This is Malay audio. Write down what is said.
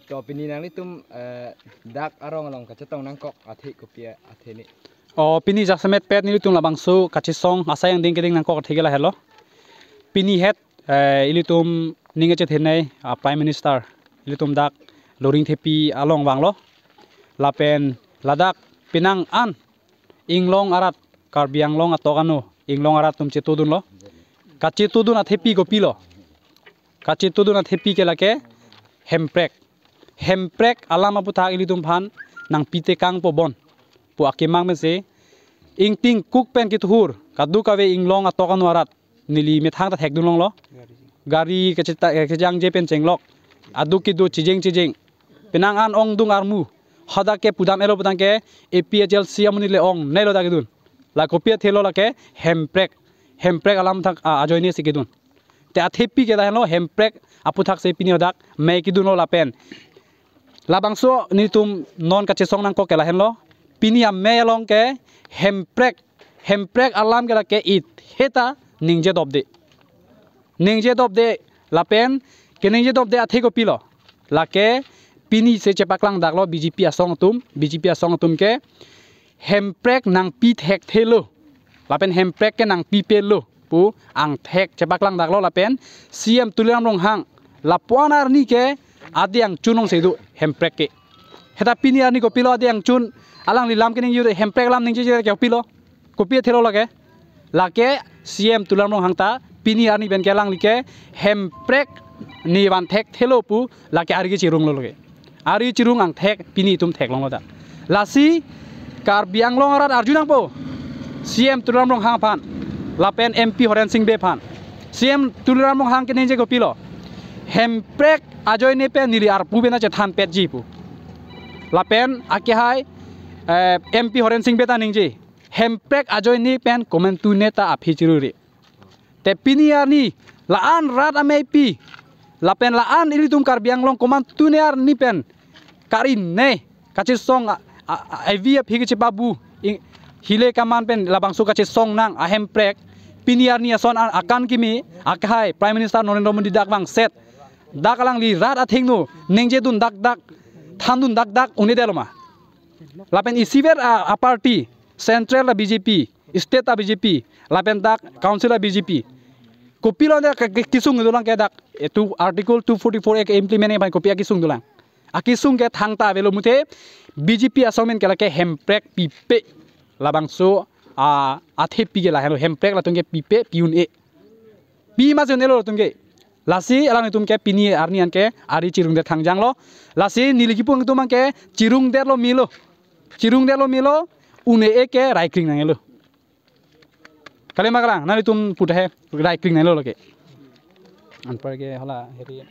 to pini nang litum dak arong along kacetong nangkok athi kopia atheni pini jak semet pet ni litum labangsu kachisong asa yang ding keding nangkok athi gela hello pini het ilitum ninge che thenai prime minister ilitum dak loring thepi along wanglo lapen ladak pinang an inglong arat karbiang long atokano inglong arat tum chetudun lo kachetudun athepi gopilo kachetudun athepi kelake hemprek alam apu thak ilitum phan nang pite kang po bon po akemang mese ingting kuk pen kithur kadu kawe inglong atokano arat nili methang ta thek dunlong lo gari kejang je pen cenglok adu kidu cijeng pinang an ong dung armu hada ke pudam elo pudang ke APHL siamuni le ong nelo da kidun la kopia thelo la ke hemprek alam thak ajoini sikidun te athepi ke da lo hemprek apu thak se pini dak me kidun lo la pen labangso ni tum non kache song nang ko kela henlo pini am me long ke hemprek alam ke la ke it heta ningje dobde la pen ke ningje dobde athe ko pilo la ke pini se chepaklang daklo BJP asong tum ke hemprek nang pi thek thelo lapen hemprek ke nang pi pelo pu ang thek chepaklang daklo lapen CM tuliram rong hang lapuanar ni ke adi ang chunong sedu hemprek ke heta pini ani ko pilo adi ang chun alang lilam ke ning yu hemprek lam ning je ke pilo kopi thelo lake CM tuliram rong hang ta pini ani ben kelang like hemprek ni wan thek thelo pu lake argi chirung lo lage ari chirung ang thek pini tum thek long da lasi karbiang long arat arjunang po CM tuliram rong hang phan lapen MP Horen Singh be phan CM tuliram rong hang ke ning je ko pilo hemprek ajoy ne pe nili arpu bena che than pet ji pu lapen ake hai MP Horen Singh be ta ning je hemprek ajoy ni pen komen tu neta aphi chiruri te pini ani laan rat amei pi lapen laan ilitum karbiang long koman tu ne ar ni pen karin ne kachi song avia phigi che babu hile kaman pen labangsu kachi song nang a hemprek pini ar ni ason akan kimi akhai Prime Minister Narendra Modi dak bang set dak alang li rat athing nu ningje dun dak thandun dak uni deloma lapen isiver a party central la BJP state a BJP lapen dak council a BJP kopilo da kisung dulang ke dak tu article 244 ek implement ban kopia kisung dulang akisung ke thangta velo mute BJP asomen ke la ke hemprek pipe labangso athepi ke la hemprek la tungke pipe piun e pi ma jonelo tungke lasi alang tum ke pini arnian ke ari cirung der thangjang lo lasi niligipung tum ke cirung der lo milo une e ke raikring nangelo kale maglang nani tum puthe raikring nangelo ke anpar ke hala heri